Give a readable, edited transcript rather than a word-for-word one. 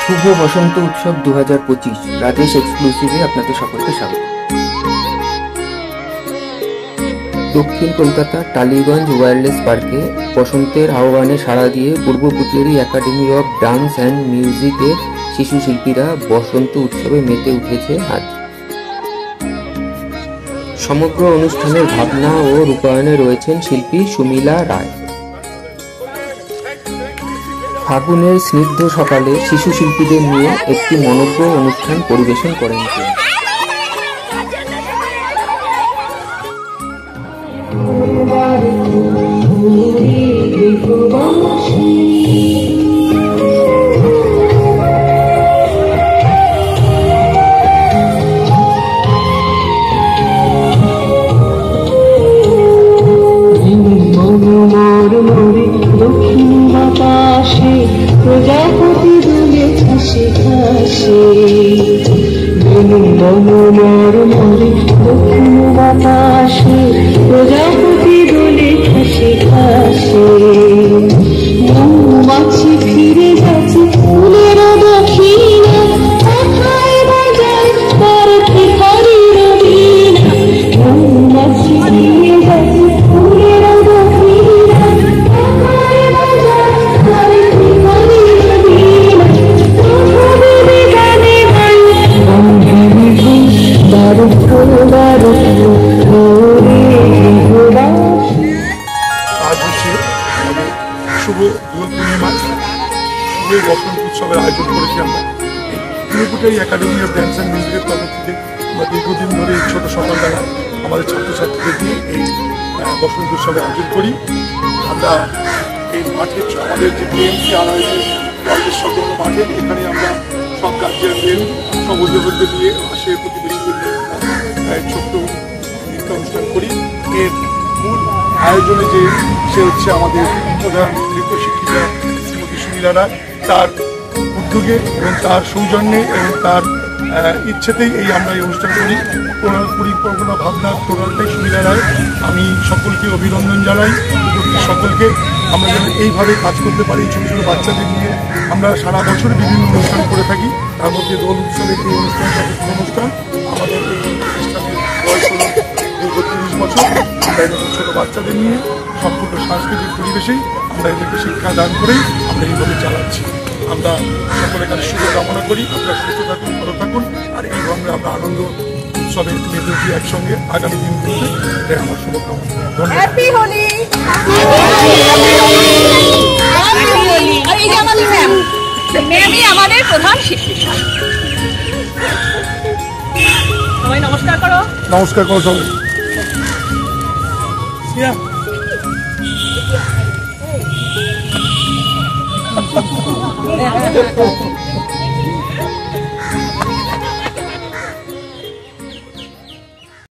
শুভ বসন্ত উৎসব 2025 রাজেশ এক্সক্লুসিভে আপনাদের সকলকে স্বাগত। দক্ষিণ কলকাতা টালিগঞ্জ ওয়্যারলেস পার্কে বসন্তের আহ্বানে সাড়া দিয়ে পূর্ব Putiyari academy of dance and মিউজিকের শিশু শিল্পীরা বসন্ত উৎসবে মেতে উঠেছে আজ। সমগ্র অনুষ্ঠানের ভাবনা ও রূপায়ণে রয়েছেন শিল্পী সুমিলা রায়। ফাগুনের স্নিগ্ধ সকালে শিশু শিল্পীদের নিয়ে একটি মনোজ্ঞ অনুষ্ঠান পরিবেশন করেন তিনি। প্রজাপতি দুলে ঘাসে ঘাসে মনোমর মরে দক্ষিণ বাতাসে প্রজাপতি দুলে ঘাসে ঘাসে মৌমাছি ফিরে যাচ্ছে ফুলের দক্ষিণে কোথায় বাজায় তার ভিখারির বীণা মৌমাছি ফিরে যাচ্ছে ফুলের দক্ষিণে কোথায় বাজায় তার ভিখারির বীণা আজ হচ্ছে শুভ দোল পূর্ণিমা, শুভ বসন্ত উৎসবের আয়োজন করেছি আমরা পুরোপুটাই একাডেমি অফ ডান্স অ্যান্ড মিউজিকের তরফ থেকে। আমরা দীর্ঘদিন ধরে এই ছোটো সকালবেলা আমাদের ছাত্রছাত্রীদের দিয়ে এই বসন্ত উৎসবের আয়োজন করি। আমরা এই মাঠে আমাদের যে বিএমসি আনা হয়েছে সংলগ্ন মাঠে, এখানে আমরা সব গার্জিয়ানদের সব অভিভাবকদের দিয়ে আসে প্রতিবেশীদের ছোট্ট নৃত্য অনুষ্ঠান করি। এর মূল আয়োজনে যে সে হচ্ছে আমাদের প্রধান নৃত্য শিক্ষিকা শ্রীমতী সুমিলা রায়, তার উদ্যোগে এবং তার সৌজন্যে এবং তার ইচ্ছেতেই আমরা এই অনুষ্ঠান করি। পরিকল্পনা ভাবনা টোটালটাই সুমিলা রায়। আমি সকলকে অভিনন্দন জানাই, সকলকে। আমরা যেন এইভাবে কাজ করতে পারি ছোটো ছোটো বাচ্চাদের নিয়ে। আমরা সারা বছর বিভিন্ন অনুষ্ঠান করে থাকি, তার মধ্যে দোল উৎসবের এই অনুষ্ঠানটা অনুষ্ঠান। আমাদের এই প্রতিষ্ঠানের বয়স হল দীর্ঘ 30 বছর। আমরা এরকম ছোটো বাচ্চাদের নিয়ে সম্পূর্ণ সাংস্কৃতিক পরিবেশেই আমরা এদেরকে শিক্ষা দান করেই আমরা এইভাবে চালাচ্ছি। আমরা সকলের কাছে শুভকামনা করি, আপনারা সুস্থ থাকুন, ভালো থাকুন, আর এইভাবে আমরা আনন্দ উৎসবে মেতে উঠি একসঙ্গে আগামী দিনগুলোতে। এটাই আমার শুভকামনা। ধন্যবাদ। আমাদের প্রধান শিল্পী। সবাই নমস্কার করো। নমস্কার করো সবাই।